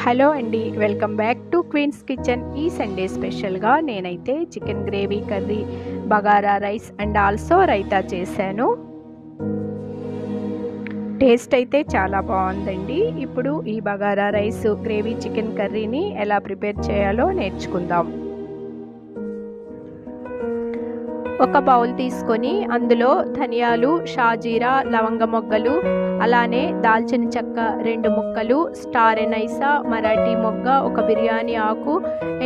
Hello అండి, welcome back to Queen's Kitchen. ఈ Sunday స్పెషల్గా నేనైతే chicken gravy curry, bagara rice and also raita చేశాను. టేస్ట్ అయితే చాలా బాగుందండి. ఇప్పుడు ఈ బగారా రైస్, గ్రేవీ చికెన్ కర్రీని ఎలా ప్రిపేర్ చేయాలో నేర్చుకుందాం. ఒక బౌల్ తీసుకొని అందులో ధనియాలు, షాజీరా, లవంగ మొగ్గలు, అలానే దాల్చిన చెక్క 2 ముక్కలు, స్టార్ ఎనైసా, మరాఠీ మొగ్గ, ఒక బిర్యానీ ఆకు,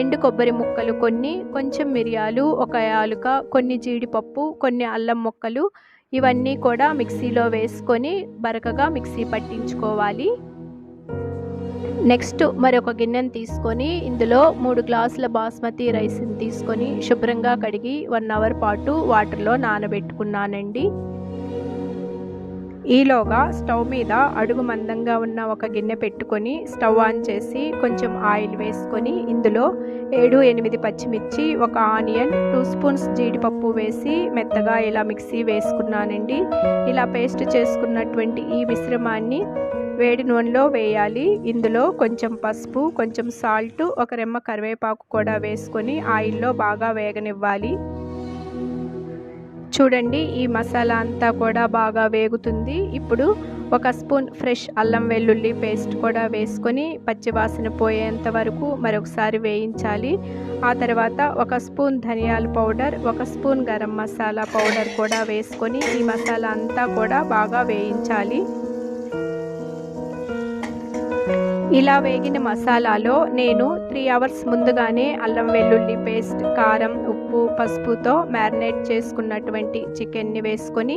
ఎండు కొబ్బరి ముక్కలు కొన్ని, కొంచెం మిరియాలు, ఒక యాలుక, కొన్ని జీడిపప్పు, కొన్ని అల్లం ముక్కలు, ఇవన్నీ కూడా మిక్సీలో వేసుకొని బరకగా మిక్సీ పట్టించుకోవాలి. నెక్స్ట్ మరొక గిన్నెను తీసుకొని ఇందులో 3 గ్లాసుల బాస్మతి రైస్ని తీసుకొని శుభ్రంగా కడిగి 1 అవర్ పాటు వాటర్లో నానబెట్టుకున్నానండి. ఈలోగా స్టవ్ మీద అడుగు మందంగా ఉన్న ఒక గిన్నె పెట్టుకొని స్టవ్ ఆన్ చేసి కొంచెం ఆయిల్ వేసుకొని ఇందులో 7-8 పచ్చిమిర్చి, ఒక ఆనియన్, 2 స్పూన్స్ జీడిపప్పు వేసి మెత్తగా ఇలా మిక్సీ వేసుకున్నానండి. ఇలా పేస్ట్ చేసుకున్నటువంటి ఈ మిశ్రమాన్ని వేడి నూనెలో వేయాలి. ఇందులో కొంచెం పసుపు, కొంచెం సాల్ట్, ఒక రెమ్మ కరివేపాకు కూడా వేసుకొని ఆయిల్లో బాగా వేగనివ్వాలి. చూడండి, ఈ మసాలా అంతా కూడా బాగా వేగుతుంది. ఇప్పుడు 1 స్పూన్ ఫ్రెష్ అల్లం వెల్లుల్లి పేస్ట్ కూడా వేసుకొని పచ్చివాసన పోయేంత వరకు మరొకసారి వేయించాలి. ఆ తర్వాత 1 స్పూన్ ధనియాల powder, 1 spoon garam masala powder కూడా వేసుకొని ఈ మసాలా అంతా కూడా బాగా వేయించాలి. ఇలా వేగిన మసాలాలో నేను 3 అవర్స్ ముందుగానే అల్లం వెల్లుల్లి పేస్ట్, కారం, ఉప్పు, పసుపుతో మ్యారినేట్ చేసుకున్నటువంటి చికెన్ని వేసుకొని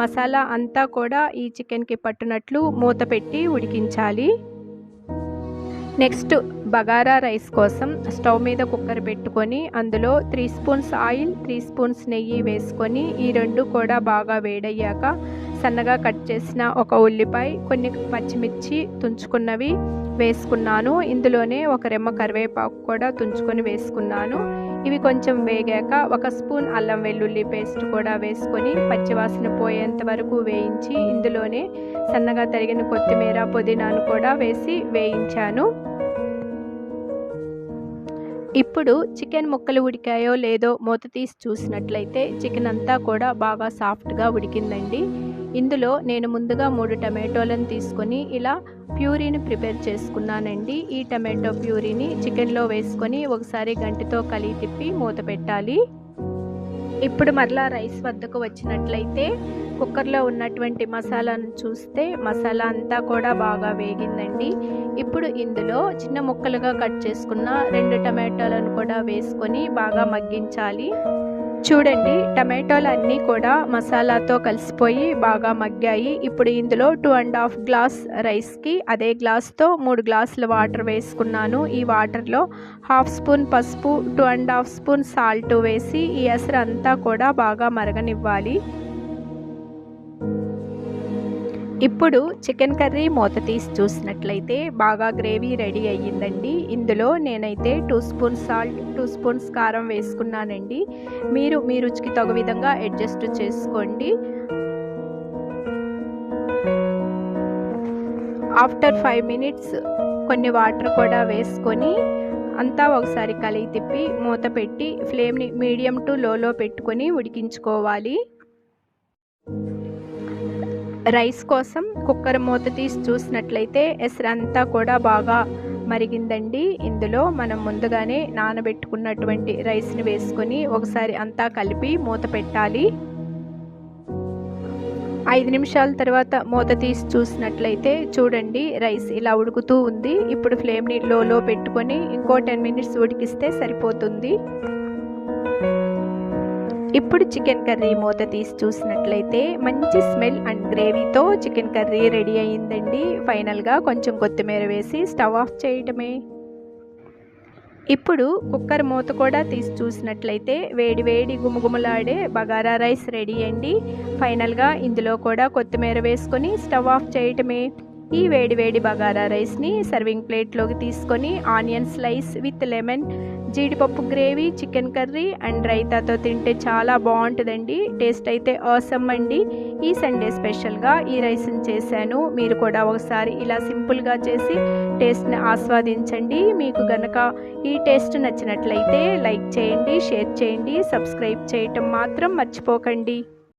మసాలా అంతా కూడా ఈ చికెన్కి పట్టునట్లు మూత పెట్టి ఉడికించాలి. నెక్స్ట్ బగారా రైస్ కోసం స్టవ్ మీద కుక్కర్ పెట్టుకొని అందులో 3 స్పూన్స్ ఆయిల్, 3 స్పూన్స్ నెయ్యి వేసుకొని ఈ రెండు కూడా బాగా వేడయ్యాక సన్నగా కట్ చేసిన ఒక ఉల్లిపాయ, కొన్ని పచ్చిమిర్చి తుంచుకున్నవి వేసుకున్నాను. ఇందులోనే ఒక రెమ్మ కరివేపాకు కూడా తుంచుకొని వేసుకున్నాను. ఇవి కొంచెం వేగాక 1 స్పూన్ అల్లం వెల్లుల్లి పేస్ట్ కూడా వేసుకొని పచ్చివాసన పోయేంత వరకు వేయించి ఇందులోనే సన్నగా తరిగిన కొత్తిమీర, పుదీనాను కూడా వేసి వేయించాను. ఇప్పుడు చికెన్ ముక్కలు ఉడికాయో లేదో మూత తీసి చూసినట్లయితే చికెన్ అంతా కూడా బాగా సాఫ్ట్గా ఉడికిందండి. ఇందులో నేను ముందుగా 3 టమాటోలను తీసుకొని ఇలా ప్యూరీని ప్రిపేర్ చేసుకున్నానండి. ఈ టమాటో ప్యూరీని చికెన్లో వేసుకొని ఒకసారి గంటితో కలిపి తిప్పి మూత పెట్టాలి. ఇప్పుడు మరలా రైస్ వద్దకు వచ్చినట్లయితే కుక్కర్లో ఉన్నటువంటి మసాలాను చూస్తే మసాలా అంతా కూడా బాగా వేగిందండి. ఇప్పుడు ఇందులో చిన్న ముక్కలుగా కట్ చేసుకున్న 2 టమాటోలను కూడా వేసుకొని బాగా మగ్గించాలి. చూడండి, టమాటోలు అన్నీ కూడా మసాలాతో కలిసిపోయి బాగా మగ్గాయి. ఇప్పుడు ఇందులో 2.5 గ్లాస్ రైస్కి అదే గ్లాస్తో 3 గ్లాసుల వాటర్ వేసుకున్నాను. ఈ వాటర్లో 1/2 స్పూన్ పసుపు, 2.5 స్పూన్ సాల్ట్ వేసి ఈ ఎసరు అంతా కూడా బాగా మరగనివ్వాలి. ఇప్పుడు చికెన్ కర్రీ మూత తీసి చూసినట్లయితే బాగా గ్రేవీ రెడీ అయ్యిందండి. ఇందులో నేనైతే 2 స్పూన్ సాల్ట్, 2 స్పూన్స్ కారం వేసుకున్నానండి. మీరు మీ రుచికి తగు విధంగా అడ్జస్ట్ చేసుకోండి. ఆఫ్టర్ 5 మినిట్స్ కొన్ని వాటర్ కూడా వేసుకొని అంతా ఒకసారి కలిపి తిప్పి మూత పెట్టి ఫ్లేమ్ని మీడియం టు లోలో పెట్టుకొని ఉడికించుకోవాలి. రైస్ కోసం కుక్కర్ మూత తీసి చూసినట్లయితే ఎసరంతా కూడా బాగా మరిగిందండి. ఇందులో మనం ముందుగానే నానబెట్టుకున్నటువంటి రైస్ని వేసుకొని ఒకసారి అంతా కలిపి మూత పెట్టాలి. 5 నిమిషాల తర్వాత మూత తీసి చూసినట్లయితే చూడండి, రైస్ ఇలా ఉడుకుతూ ఉంది. ఇప్పుడు ఫ్లేమ్ని లోలో పెట్టుకొని ఇంకో 10 మినిట్స్ ఉడికిస్తే సరిపోతుంది. ఇప్పుడు చికెన్ కర్రీ మూత తీసి చూసినట్లయితే మంచి స్మెల్ అండ్ గ్రేవీతో చికెన్ కర్రీ రెడీ అయ్యిందండి. ఫైనల్గా కొంచెం కొత్తిమీర వేసి స్టవ్ ఆఫ్ చేయటమే. ఇప్పుడు కుక్కర్ మూత కూడా తీసి చూసినట్లయితే వేడి వేడి గుమగుమలాడే బగారా రైస్ రెడీ అండి. ఫైనల్గా ఇందులో కూడా కొత్తిమీర వేసుకొని స్టవ్ ఆఫ్ చేయటమే. ఈ వేడి వేడి బగారా రైస్ని సర్వింగ్ ప్లేట్లోకి తీసుకొని ఆనియన్ స్లైస్ విత్ లెమన్, జీడిపప్పు గ్రేవీ, చికెన్ కర్రీ అండ్ రైతాతో తింటే చాలా బాగుంటుందండి. టేస్ట్ అయితే ఆసమ్ అండి. ఈ సండే స్పెషల్గా ఈ రైస్ని చేశాను. మీరు కూడా ఒకసారి ఇలా సింపుల్గా చేసి టేస్ట్ని ఆస్వాదించండి. మీకు గనక ఈ టేస్ట్ నచ్చినట్లయితే లైక్ చేయండి, షేర్ చేయండి, సబ్స్క్రైబ్ చేయటం మాత్రం మర్చిపోకండి.